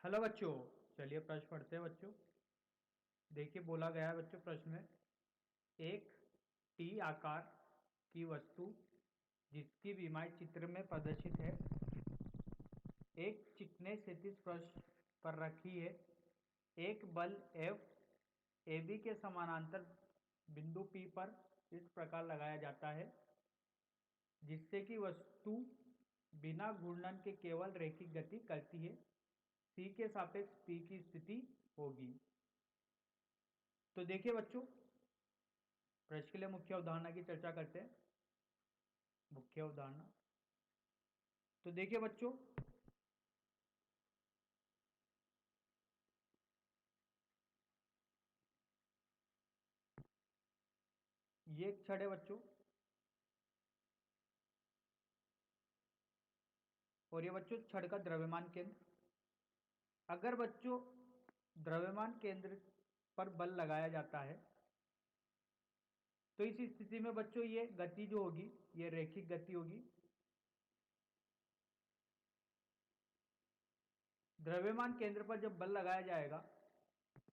Hello बच्चों। चलिए प्रश्न पढ़ते हैं बच्चों। देखिए बोला गया है बच्चों प्रश्न में, एक टी आकार की वस्तु जिसकी विमाएं चित्र में प्रदर्शित है, एक चिकने क्षैतिज पृष्ठ पर रखी है। एक बल F ए बी के समानांतर बिंदु P पर इस प्रकार लगाया जाता है जिससे कि वस्तु बिना घूर्णन के केवल रैखिक गति करती है। C के सापेक्ष P की स्थिति होगी। तो देखिए बच्चों, प्रश्न के लिए मुख्य अवधारणा की चर्चा करते हैं। मुख्य अवधारणा तो देखिए बच्चों, ये एक छड़ है बच्चों, और ये बच्चों छड़ का द्रव्यमान केंद्र। अगर बच्चों द्रव्यमान केंद्र पर बल लगाया जाता है तो इस स्थिति में बच्चों ये गति जो होगी ये रैखिक गति होगी। द्रव्यमान केंद्र पर जब बल लगाया जाएगा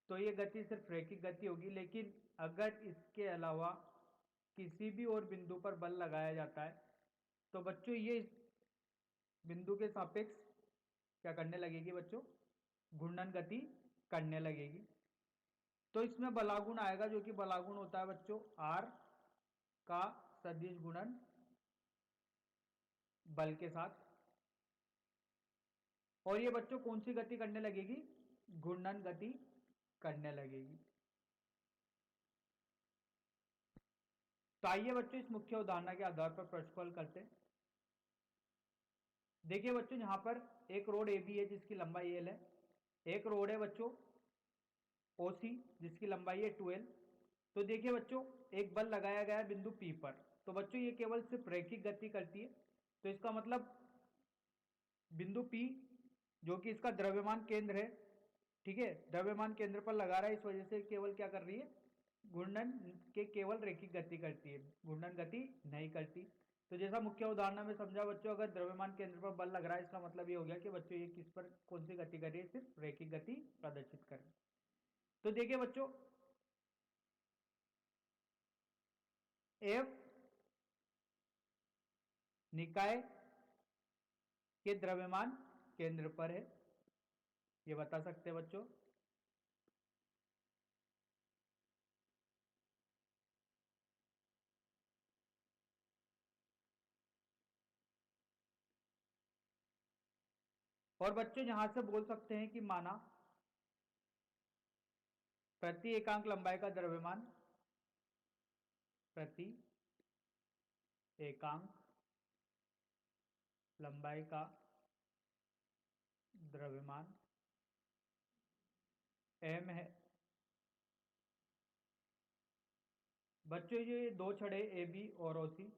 तो ये गति सिर्फ रैखिक गति होगी, लेकिन अगर इसके अलावा किसी भी और बिंदु पर बल लगाया जाता है तो बच्चों ये इस बिंदु के सापेक्ष क्या करने लगेगी बच्चों, घूर्णन गति करने लगेगी। तो इसमें बलागुण आएगा, जो कि बलागुण होता है बच्चों आर का सदिश गुणन बल के साथ। और ये बच्चों कौन सी गति करने लगेगी, घूर्णन गति करने लगेगी। तो आइए बच्चों इस मुख्य उदाहरण के आधार पर प्रश्न को हल करते हैं। देखिए बच्चों, यहां पर एक रोड ए बी है जिसकी लंबाई एल है। एक रोड है बच्चों ओसी जिसकी लंबाई है 12। तो देखिए बच्चों, एक बल लगाया गया है बिंदु पी पर। तो बच्चों ये केवल सिर्फ रैखिक गति करती है। तो इसका मतलब बिंदु पी जो कि इसका द्रव्यमान केंद्र है, ठीक है, द्रव्यमान केंद्र पर लगा रहा है, इस वजह से केवल क्या कर रही है, घूर्णन के केवल रैखिक गति करती है, घूर्णन गति नहीं करती। तो जैसा मुख्य उदाहरण में समझा बच्चों, अगर द्रव्यमान केंद्र पर बल लग रहा है इसका मतलब ये हो गया कि बच्चों ये किस पर कौन सी गति कर रही है, सिर्फ रैखिक गति प्रदर्शित कर रही है। तो देखिए बच्चों, एफ निकाय के द्रव्यमान केंद्र पर है, ये बता सकते हैं बच्चों। और बच्चों यहां से बोल सकते हैं कि माना प्रति एकांक लंबाई का द्रव्यमान, प्रति एकांक लंबाई का द्रव्यमान m है। बच्चों ये दो छड़े ए बी और ओ सी,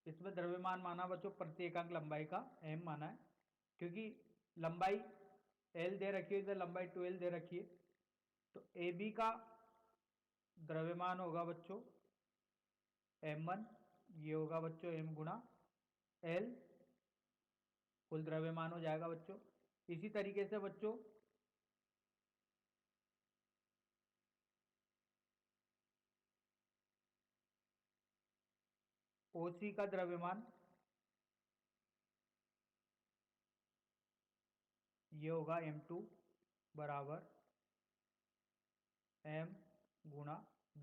इसमें द्रव्यमान माना बच्चों प्रति एकांक लंबाई का m माना है, क्योंकि लंबाई l दे रखी है, इधर लंबाई 12 दे रखी है। तो ए बी का द्रव्यमान होगा बच्चों m1, ये होगा बच्चों m गुणा l, कुल द्रव्यमान हो जाएगा बच्चों। इसी तरीके से बच्चों ओसी का द्रव्यमान ये होगा m2 बराबर m गुणा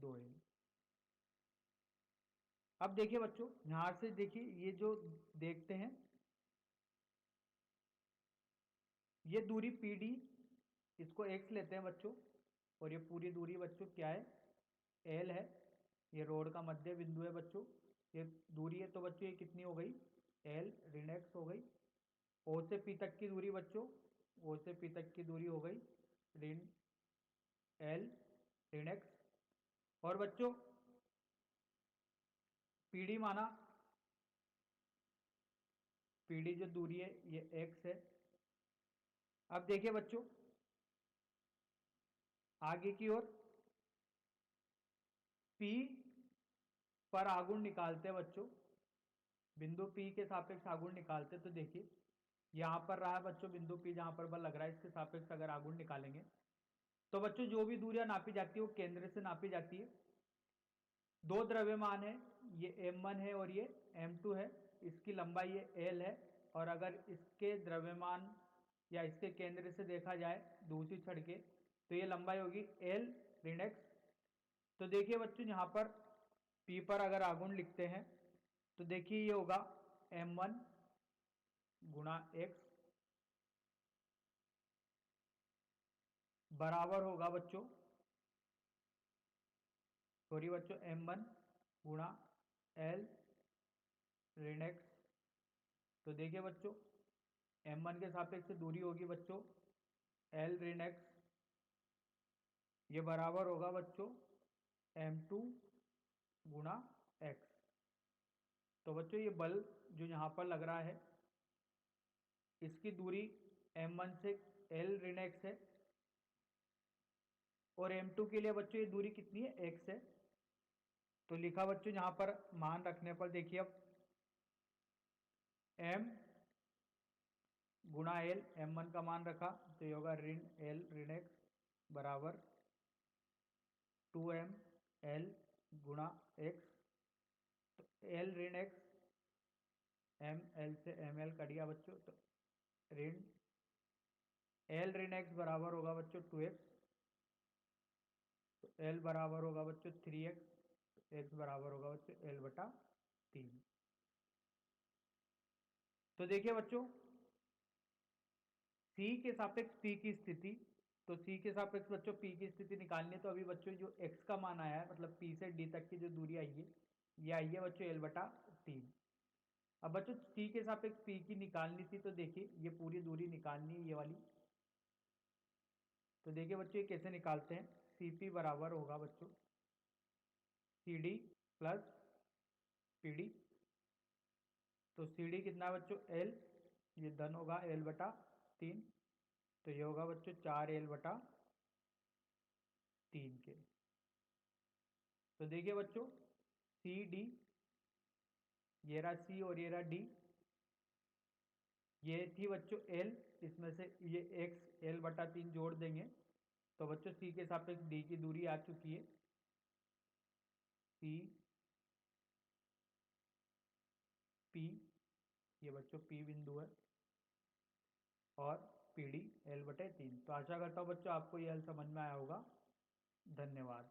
2l। अब देखिए बच्चों, यहां से देखिए ये जो देखते हैं, ये दूरी PD, इसको x लेते हैं बच्चों, और ये पूरी दूरी बच्चों क्या है, L है। ये रोड का मध्य बिंदु है बच्चों, ये दूरी है। तो बच्चों ये कितनी हो गई, L ऋण x हो गई। O से P तक की दूरी बच्चों, O से P तक की दूरी हो गई ऋण L ऋण x। और बच्चों PD माना, PD जो दूरी है ये x है। अब देखिए बच्चों आगे की ओर P पर आघूर्ण निकालते हैं बच्चों, बिंदु P के सापेक्ष आघूर्ण निकालते। तो देखिए यहाँ पर रहा है बच्चों बिंदु P जहाँ पर बल लग रहा है, इसके सापेक्ष अगर आघूर्ण निकालेंगे तो बच्चों जो भी दूरियां नापी जाती है वो केंद्र से नापी जाती है। दो द्रव्यमान है, ये m1 है और ये m2 है, इसकी लंबाई ये l है, और अगर इसके द्रव्यमान या इसके केंद्र से देखा जाए दूसरी छड़ के तो ये लंबाई होगी l ऋण x। तो देखिए बच्चों यहाँ पर P पर अगर आघूर्ण लिखते हैं तो देखिए ये होगा m1 गुणा x बराबर होगा बच्चों, सॉरी बच्चों, m1 गुणा l ऋण x। तो देखिए बच्चों m1 के सापेक्ष से दूरी होगी बच्चों l ऋण x, ये बराबर होगा बच्चों m2 गुणा x। तो बच्चों ये बल जो यहाँ पर लग रहा है इसकी दूरी m1 से l ऋण x है, और m2 के लिए बच्चों ये दूरी कितनी है, x है। तो लिखा बच्चों यहाँ पर मान रखने पर देखिए अब m गुणा l, m1 का मान रखा तो ये होगा ऋण l ऋण x बराबर 2m l गुणा x। तो l ऋण x, m l से ml कट गया बच्चों, तो ऋण l ऋण x बराबर होगा बच्चों 2x। तो l बराबर होगा बच्चों 3x, x बराबर होगा बच्चों l बटा 3। तो देखिए बच्चों C के सापेक्ष P की स्थिति, तो C के सापेक्ष बच्चों P की स्थिति निकालनी है, तो अभी बच्चों जो x का मान आया है मतलब P से D तक की जो दूरी आई है ये आई है बच्चों l बटा 3। अब बच्चों C के सापेक्ष P की निकालनी थी, तो देखिए ये पूरी दूरी निकालनी है ये वाली। तो देखिए बच्चों ये कैसे निकालते हैं, CP बराबर होगा बच्चों CD प्लस PD। तो CD कितना है बच्चों L, ये धन होगा L बटा 3, तो ये होगा बच्चों 4L बटा 3 के। तो देखिए बच्चों CD, ये रहा C और ये रहा D, ये थी बच्चों L, इसमें से ये x L बटा 3 जोड़ देंगे तो बच्चों C के सापेक्ष D की दूरी आ चुकी है, C P, ये बच्चों P बिंदु है, और PD L बटे 3। तो आशा करता हूँ बच्चों आपको ये हल समझ में आया होगा। धन्यवाद।